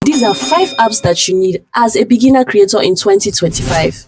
These are 5 apps that you need as a beginner creator in 2025.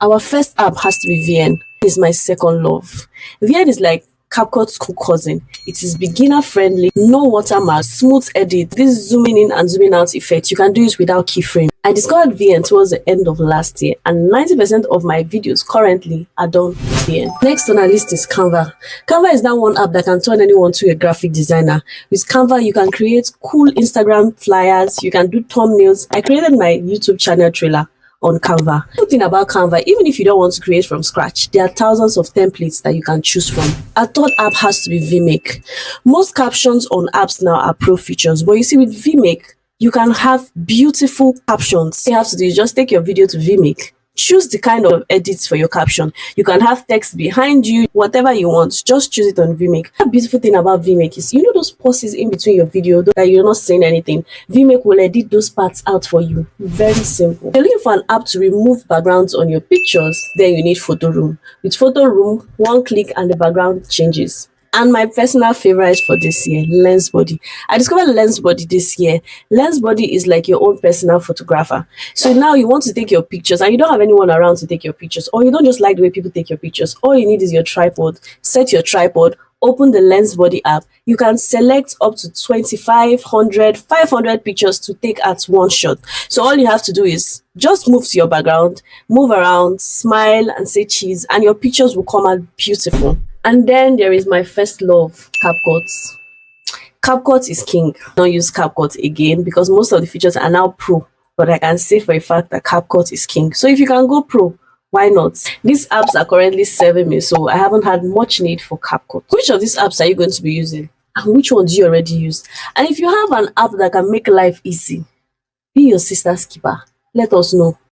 Our first app has to be VN. It's my second love. VN is like CapCut's cool cousin. It is beginner friendly, no watermark, smooth edit. This zooming in and zooming out effect, you can do it without keyframe. I discovered VN towards the end of last year, and 90% of my videos currently are done with VN. Next on our list is Canva. Canva is that one app that can turn anyone to a graphic designer. With Canva, you can create cool Instagram flyers, you can do thumbnails. I created my YouTube channel trailer on Canva. The good thing about Canva, even if you don't want to create from scratch, there are thousands of templates that you can choose from. Our third app has to be Vmake. Most captions on apps now are pro features, but you see with Vmake, you can have beautiful captions. All you have to do is just take your video to Vmake, choose the kind of edits for your caption. You can have text behind you, whatever you want, just choose it on Vmake. The beautiful thing about Vmake is, you know those pauses in between your video that you're not saying anything? Vmake will edit those parts out for you. Very simple. If you're looking for an app to remove backgrounds on your pictures, then you need Photoroom. With Photoroom, one click and the background changes. And my personal favorite for this year, LensBuddy. I discovered LensBuddy this year. LensBuddy is like your own personal photographer. So now you want to take your pictures and you don't have anyone around to take your pictures, or you don't just like the way people take your pictures. All you need is your tripod. Set your tripod, open the LensBuddy app. You can select up to 2,500, 500 pictures to take at one shot. So all you have to do is just move to your background, move around, smile and say cheese, and your pictures will come out beautiful. And then there is my first love, CapCut. CapCut is king. I don't use CapCut again because most of the features are now pro, but I can say for a fact that CapCut is king. So if you can go pro, why not? These apps are currently serving me, so I haven't had much need for CapCut. Which of these apps are you going to be using? And which one do you already use? And if you have an app that can make life easy, be your sister's keeper. Let us know.